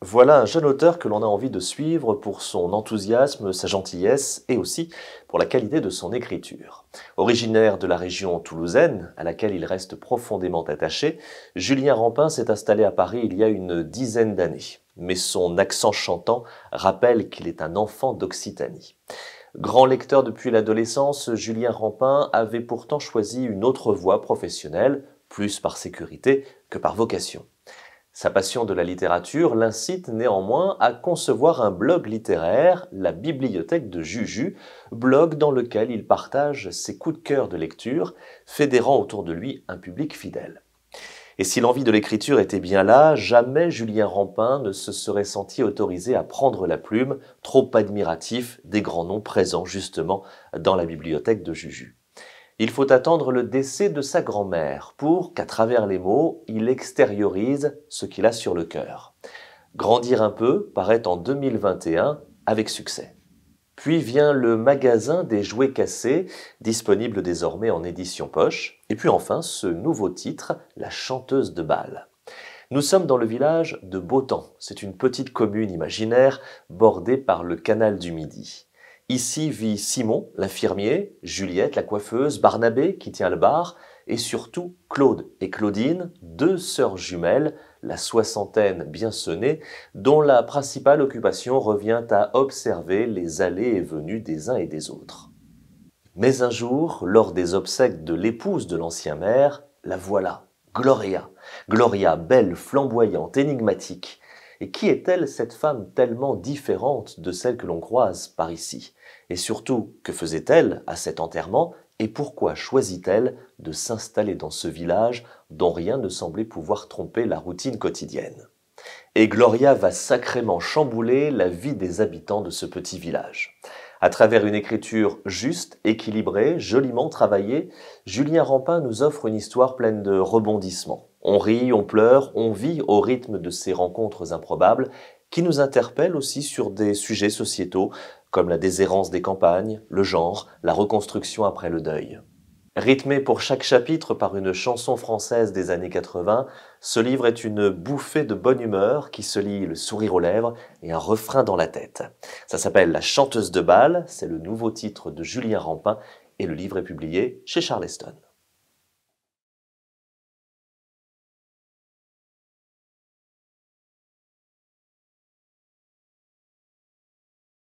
Voilà un jeune auteur que l'on a envie de suivre pour son enthousiasme, sa gentillesse et aussi pour la qualité de son écriture. Originaire de la région toulousaine, à laquelle il reste profondément attaché, Julien Rampin s'est installé à Paris il y a une dizaine d'années. Mais son accent chantant rappelle qu'il est un enfant d'Occitanie. Grand lecteur depuis l'adolescence, Julien Rampin avait pourtant choisi une autre voie professionnelle, plus par sécurité que par vocation. Sa passion de la littérature l'incite néanmoins à concevoir un blog littéraire, la Bibliothèque de Juju, blog dans lequel il partage ses coups de cœur de lecture, fédérant autour de lui un public fidèle. Et si l'envie de l'écriture était bien là, jamais Julien Rampin ne se serait senti autorisé à prendre la plume, trop admiratif des grands noms présents justement dans la Bibliothèque de Juju. Il faut attendre le décès de sa grand-mère pour qu'à travers les mots, il extériorise ce qu'il a sur le cœur. Grandir un peu paraît en 2021 avec succès. Puis vient le magasin des jouets cassés, disponible désormais en édition poche. Et puis enfin, ce nouveau titre, La chanteuse de bal. Nous sommes dans le village de Beautemps. C'est une petite commune imaginaire bordée par le canal du Midi. Ici vit Simon, l'infirmier, Juliette, la coiffeuse, Barnabé, qui tient le bar, et surtout Claude et Claudine, deux sœurs jumelles, la soixantaine bien sonnée, dont la principale occupation revient à observer les allées et venues des uns et des autres. Mais un jour, lors des obsèques de l'épouse de l'ancien maire, la voilà, Gloria. Gloria, belle, flamboyante, énigmatique. Et qui est-elle, cette femme tellement différente de celle que l'on croise par ici? Et surtout, que faisait-elle à cet enterrement? Et pourquoi choisit-elle de s'installer dans ce village dont rien ne semblait pouvoir tromper la routine quotidienne? Et Gloria va sacrément chambouler la vie des habitants de ce petit village. À travers une écriture juste, équilibrée, joliment travaillée, Julien Rampin nous offre une histoire pleine de rebondissements. On rit, on pleure, on vit au rythme de ces rencontres improbables qui nous interpellent aussi sur des sujets sociétaux comme la déshérence des campagnes, le genre, la reconstruction après le deuil. Rythmé pour chaque chapitre par une chanson française des années 80, ce livre est une bouffée de bonne humeur qui se lie le sourire aux lèvres et un refrain dans la tête. Ça s'appelle La chanteuse de bal, c'est le nouveau titre de Julien Rampin et le livre est publié chez Charleston.